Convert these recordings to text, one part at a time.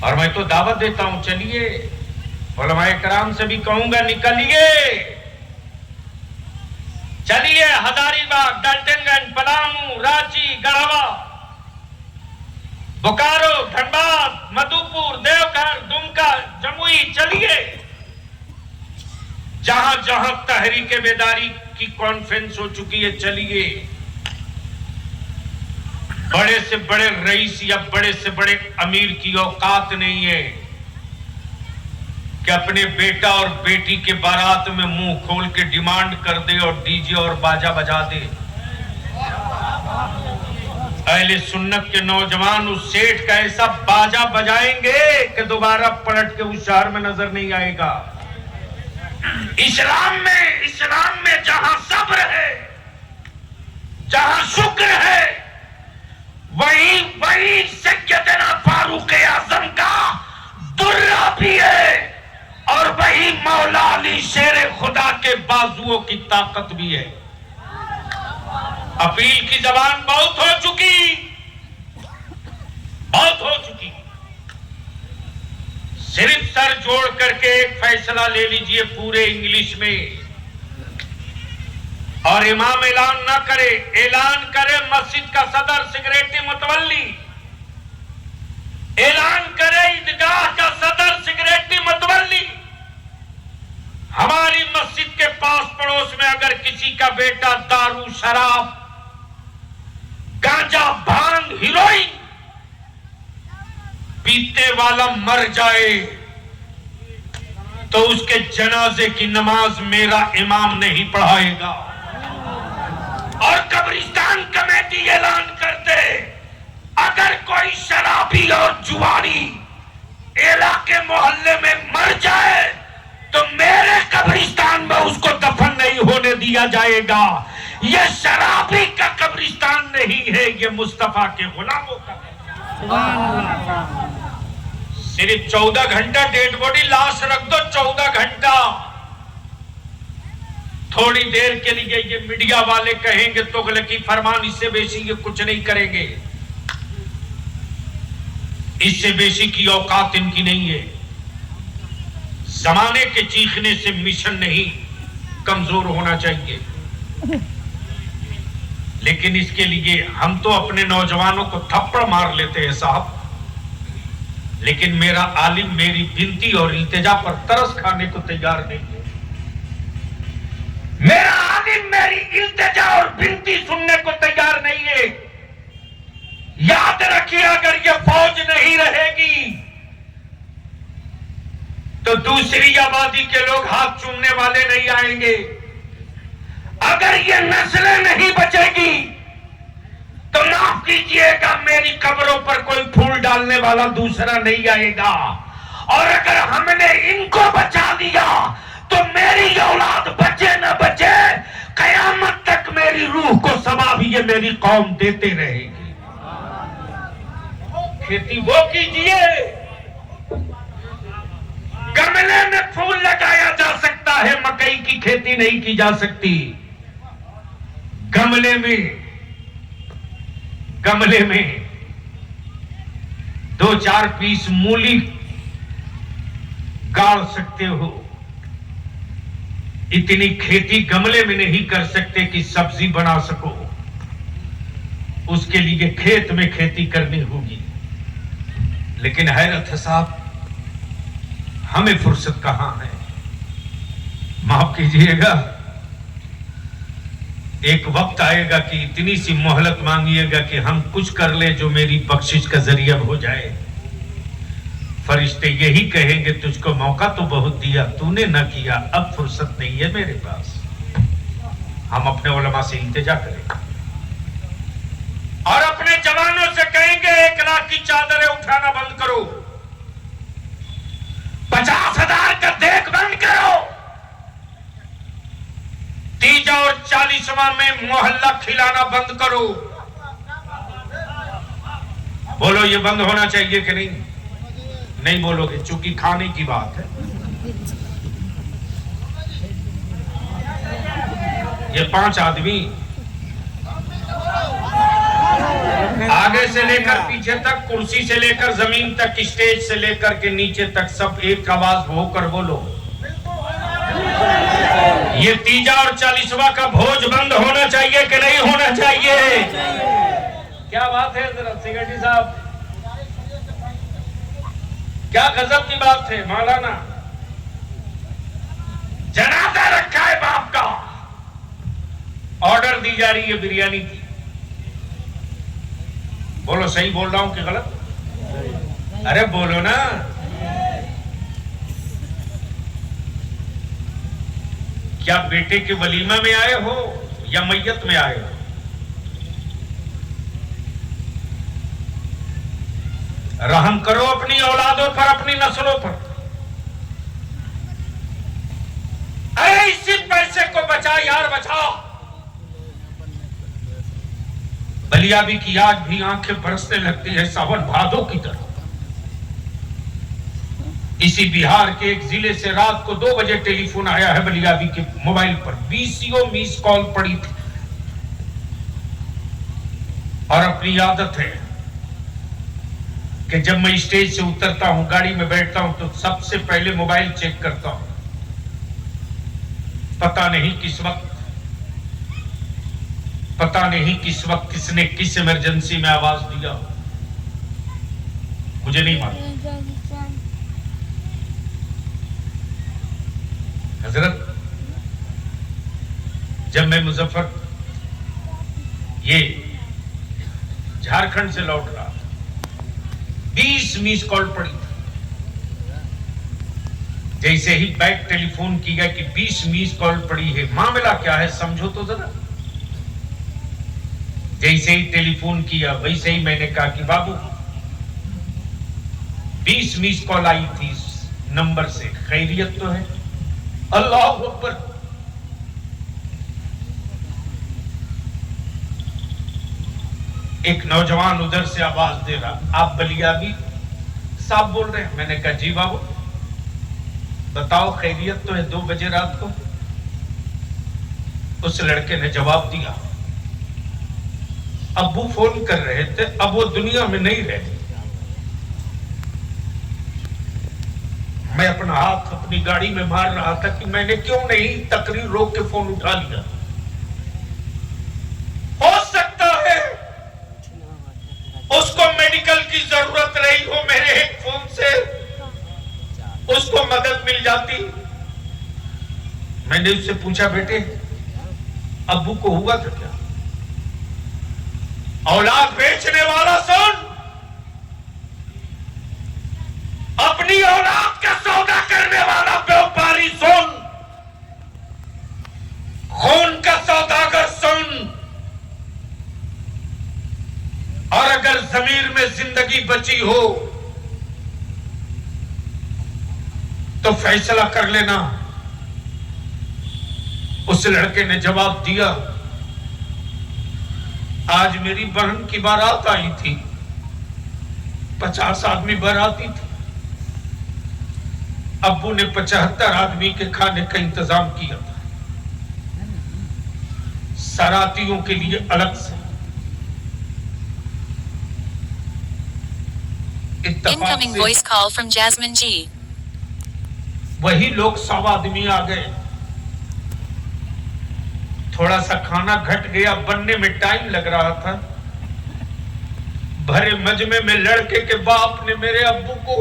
और मैं तो दावत देता हूं, चलिए उलमाए कराम से भी कहूंगा, निकलिए, चलिए हजारीबाग, डाल्टनगंज, पलामू, रांची, गढ़वा, बोकारो, धनबाद, मधुपुर, देवघर, दुमका, जमुई, चलिए जहां जहां तहरीक बेदारी की कॉन्फ्रेंस हो चुकी है, चलिए। बड़े से बड़े रईस या बड़े से बड़े अमीर की औकात नहीं है कि अपने बेटा और बेटी के बारात में मुंह खोल के डिमांड कर दे और डीजे और बाजा बजा दे। अहले सुन्नत के नौजवान उस सेठ का ऐसा बाजा बजाएंगे कि दोबारा पलट के उस शहर में नजर नहीं आएगा। इस्लाम में जहां सब्र है, जहां शुक्र है, वही सैयदना फारूक आजम का दुर्रा भी है और वही मौला अली शेर खुदा के बाजुओं की ताकत भी है। अपील की जबान बहुत हो चुकी। सिर्फ सर जोड़ करके एक फैसला ले लीजिए पूरे इंग्लिश में, और इमाम ऐलान ना करे, ऐलान करे मस्जिद का सदर सिगरेटी मुतवल्ली, ऐलान करे ईदगाह का सदर सिगरेटी मुतवल्ली। हमारी मस्जिद के पास पड़ोस में अगर किसी का बेटा दारू, शराब, गांजा, भांग, हीरोइन पीते वाला मर जाए तो उसके जनाजे की नमाज मेरा इमाम नहीं पढ़ाएगा। और कब्रिस्तान कमेटी ऐलान कर दे, अगर कोई शराबी और जुआरी इलाके मोहल्ले में मर जाए तो मेरे कब्रिस्तान में उसको दफन नहीं होने दिया जाएगा। यह शराबी का कब्रिस्तान नहीं है, यह मुस्तफा के गुलामों का। सिर्फ 14 घंटा डेड बॉडी लाश रख दो, 14 घंटा। थोड़ी देर के लिए ये मीडिया वाले कहेंगे तुगलकी फरमान, इससे बेसी ये कुछ नहीं करेंगे, इससे बेसी की औकात इनकी नहीं है। जमाने के चीखने से मिशन नहीं कमजोर होना चाहिए, लेकिन इसके लिए हम तो अपने नौजवानों को थप्पड़ मार लेते हैं साहब, लेकिन मेरा आलिम मेरी विनती और इल्तिजा पर तरस खाने को तैयार नहीं है। मेरा आलिम मेरी इल्तिजा और विनती सुनने को तैयार नहीं है। याद रखिए, अगर ये फौज नहीं रहेगी तो दूसरी आबादी के लोग हाथ चूमने वाले नहीं आएंगे। अगर ये नस्लें नहीं बचेगी तो माफ कीजिएगा, मेरी कब्रों पर कोई फूल डालने वाला दूसरा नहीं आएगा। और अगर हमने इनको बचा दिया तो मेरी औलाद बचे न बचे, कयामत तक मेरी रूह को समा भी ये मेरी कौम देते रहेगी। खेती वो कीजिए, गमले में फूल लगाया जा सकता है, मकई की खेती नहीं की जा सकती। गमले में 2-4 पीस मूली गाड़ सकते हो, इतनी खेती गमले में नहीं कर सकते कि सब्जी बना सको। उसके लिए खेत में खेती करनी होगी। लेकिन हैरत है साहब, हमें फुर्सत कहां है। माफ कीजिएगा, एक वक्त आएगा कि इतनी सी मोहलत मांगिएगा कि हम कुछ कर ले जो मेरी बख्शिश का जरिया हो जाए। फरिश्ते यही कहेंगे, तुझको मौका तो बहुत दिया, तूने न किया, अब फुर्सत नहीं है मेरे पास। हम अपने उलमा से इंतजा करेंगे और अपने जवानों से कहेंगे 1 लाख की चादरें उठाना बंद करो, 50,000 का देख बंद करो, 30 और 40वां में मोहल्ला खिलाना बंद करो। बोलो, ये बंद होना चाहिए कि नहीं? नहीं बोलोगे, चूंकि खाने की बात है। ये 5 आदमी आगे से लेकर पीछे तक, कुर्सी से लेकर जमीन तक, स्टेज से लेकर के नीचे तक, सब एक आवाज होकर बोलो, ये तीजा और 40वां का भोज बंद होना चाहिए कि नहीं होना चाहिए? क्या बात है जरा सेक्रेटरी साहब, क्या गजब की बात है मौलाना। जनाजा रखा है बाप का, ऑर्डर दी जा रही है बिरयानी की। बोलो सही बोल रहा हूं कि गलत? अरे बोलो ना। क्या बेटे के वलीमा में आए हो या मैयत में आए हो? रहम करो अपनी औलादों पर, अपनी नस्लों पर। अरे इसी पैसे को बचा यार, बचाओ। बलियाबी की आज भी आंखें बरसने लगती है सावन भादों की तरह। इसी बिहार के एक जिले से रात को 2 बजे टेलीफोन आया है बलियाबी के मोबाइल पर, 20 मिस कॉल पड़ी थी। और अपनी आदत है कि जब मैं स्टेज से उतरता हूं, गाड़ी में बैठता हूं, तो सबसे पहले मोबाइल चेक करता हूं। पता नहीं किस वक्त किसने किस इमरजेंसी में आवाज दिया, मुझे नहीं मालूम। हजरत, जब मैं मुजफ्फर ये झारखंड से लौट रहा था, 20 मिस कॉल पड़ी थी। जैसे ही बैक टेलीफोन की गया कि 20 मिस कॉल पड़ी है, मामला क्या है समझो तो जरा। जैसे ही टेलीफोन किया वैसे ही मैंने कहा कि बाबू 20 मिस कॉल आई थी इस नंबर से, खैरियत तो है? अल्लाह अकबर। एक नौजवान उधर से आवाज दे रहा, आप बलियाबी साहब बोल रहे हैं? मैंने कहा जी बाबू, बताओ खैरियत तो है? 2 बजे रात को। उस लड़के ने जवाब दिया, अब्बू फोन कर रहे थे, अब वो दुनिया में नहीं रहे। मैं अपना हाथ अपनी गाड़ी में मार रहा था कि मैंने क्यों नहीं तकरीर रोक के फोन उठा लिया। हो सकता है उसको मेडिकल की जरूरत रही हो, मेरे एक फोन से उसको मदद मिल जाती। मैंने उससे पूछा, बेटे अब्बू को हुआ था क्या? औलाद बेचने वाला सुन, अपनी औलाद का सौदा करने वाला व्यापारी सुन, खून का सौदागर सुन। और अगर जमीर में जिंदगी बची हो तो फैसला कर लेना। उस लड़के ने जवाब दिया, आज मेरी बहन की बारात आई थी, 50 आदमी बाराती थी। अब्बू ने 75 आदमी के खाने का इंतजाम किया था, सरातियों के लिए अलग से। Incoming voice call from Jasmine G. वही लोग 100 आदमी आ गए। थोड़ा सा खाना घट गया, बनने में टाइम लग रहा था। भरे मजमे में लड़के के बाप ने मेरे अब्बू को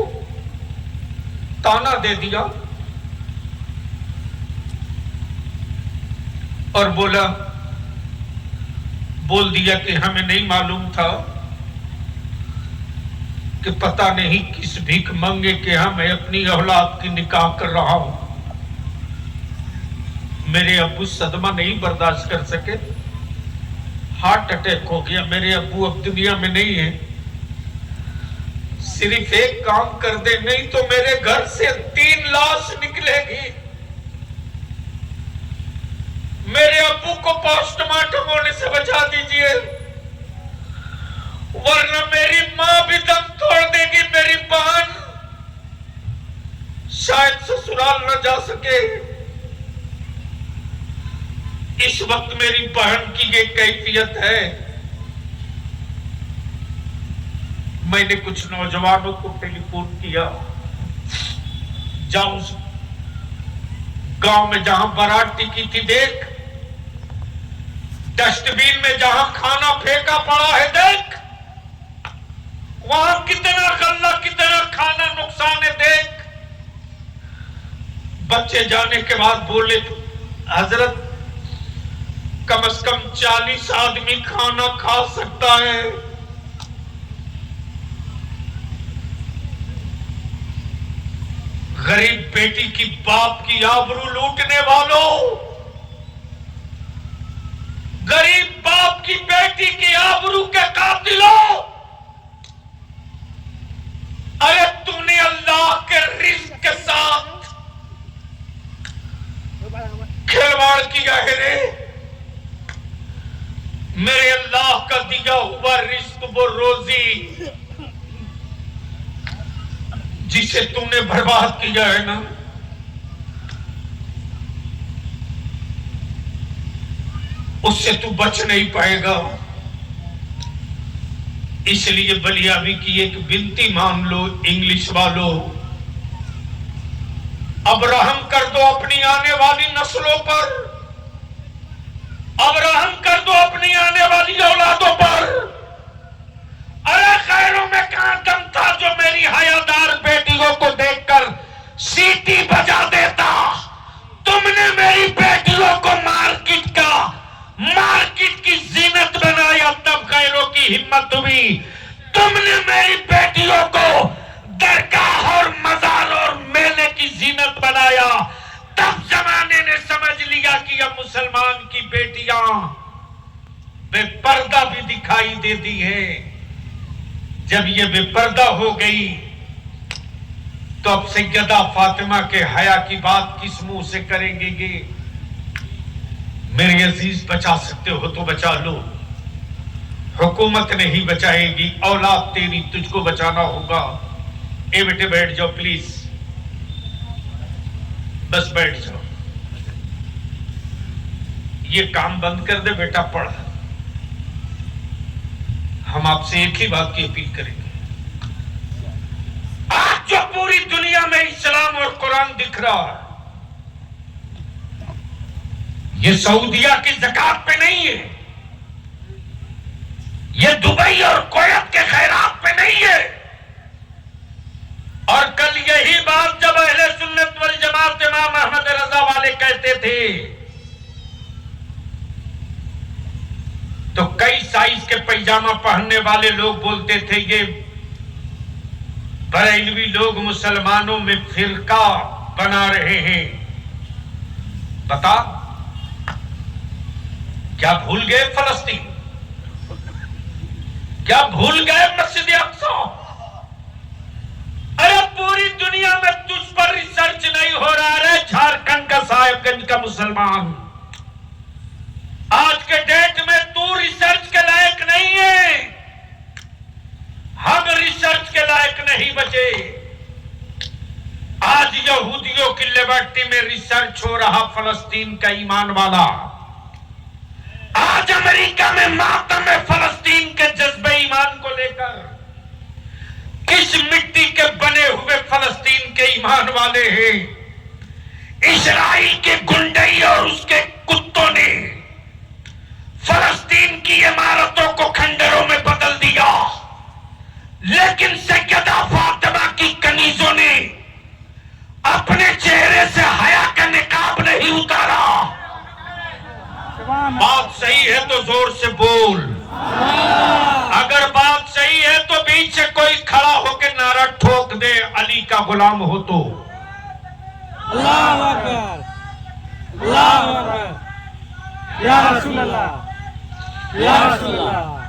ताना दे दिया और बोल दिया कि हमें नहीं मालूम था कि पता नहीं किस भीख मंगे के यहाँ मैं अपनी औलाद की निकाह कर रहा हूं। मेरे अब्बू सदमा नहीं बर्दाश्त कर सके, हार्ट अटैक हो गया। मेरे अब्बू अब दुनिया में नहीं है। सिर्फ एक काम कर दे, नहीं तो मेरे घर से 3 लाश निकलेगी। मेरे अब्बू को पोस्टमार्टम होने से बचा दीजिए, वरना मेरी मां भी दम तोड़ देगी। मेरी बहन शायद ससुराल न जा सके। इस वक्त मेरी बहन की ये कैफियत है मैंने कुछ नौजवानों को टेलीफोन किया, जाओ उस गांव में जहां बारात टिकी थी देख, डस्टबिन में जहां खाना फेंका पड़ा है देख, वहां कितना गल्ला कितना खाना नुकसान है देख। बच्चे जाने के बाद बोले हजरत कम से कम 40 आदमी खाना खा सकता है। गरीब बेटी की बाप की आबरू लूटने वालों, गरीब बाप की बेटी की आबरू के कातिलों, अरे तूने अल्लाह के रिज़्क़ के साथ खिलवाड़ किया है रे। मेरे अल्लाह का दिया हुआ रिज़्क़ वो रोजी जिसे तूने बर्बाद किया है ना, उससे तू बच नहीं पाएगा। इसलिए बलियावी की एक विनती मान लो इंग्लिश वालों, अब रहम कर दो अपनी आने वाली नस्लों पर, अब रहम कर दो अपनी आने वाली औलादों पर। अरे खैरों में कहां दम था जो मेरी हयादार बेटियों को देखकर सीटी बजा देता। तुमने मेरी बेटियों को मार्केट की जीनत बनाया, तब खैरों की हिम्मत हुई। तुमने मेरी बेटियों को दरगाह और मजार और मेले की जीनत बनाया, तब जमाने ने समझ लिया कि अब मुसलमान की बेटियां बेपर्दा भी दिखाई देती है। जब ये बेपर्दा हो गई तो अब सैयदा फातिमा के हया की बात किस मुंह से करेंगे ये? मेरे अजीज, बचा सकते हो तो बचा लो, हुकूमत नहीं बचाएगी, औलाद तेरी तुझको बचाना होगा। ए बेटे बैठ जाओ प्लीज, बस बैठ जाओ, ये काम बंद कर दे बेटा, पढ़। हम आपसे एक ही बात की अपील करेंगे, आज जो पूरी दुनिया में इस्लाम और कुरान दिख रहा है, ये सऊदिया की ज़कात पे नहीं है, ये दुबई और कुवैत के खैरात पे नहीं है। और कल यही बात जब अहले सुन्नत वल जमात इमाम अहमद रजा वाले कहते थे तो कई साइज के पैजामा पहनने वाले लोग बोलते थे ये बरेलवी लोग मुसलमानों में फिरका बना रहे हैं। बता, क्या भूल गए फलस्तीन? क्या भूल गए मस्जिद अक्सा? अरे पूरी दुनिया में तुझ पर रिसर्च नहीं हो रहा है। झारखंड का साहिबगंज का मुसलमान आज के डेट में तू रिसर्च के लायक नहीं है, हम रिसर्च के लायक नहीं बचे। आज यहूदियों की लिबर्टी में रिसर्च हो रहा फलस्तीन का ईमान वाला। आज अमेरिका में मातम है फलस्तीन के जज्बे ईमान को लेकर। किस मिट्टी के बने हुए फलस्तीन के ईमान वाले हैं? इजराइल के गुंडई और उसके कुत्तों ने फलस्तीन की इमारतों को खंडरों में बदल दिया, लेकिन सैयदा फातिमा की कनीजों ने अपने चेहरे से हया का निकाब नहीं उतारा। बात सही है तो जोर से बोल, अगर बात सही है तो बीच से कोई खड़ा होकर नारा ठोक दे, अली का गुलाम हो तो। अल्लाह अकबर, अल्लाह अकबर, या रसूल अल्लाह, या रसूल अल्लाह।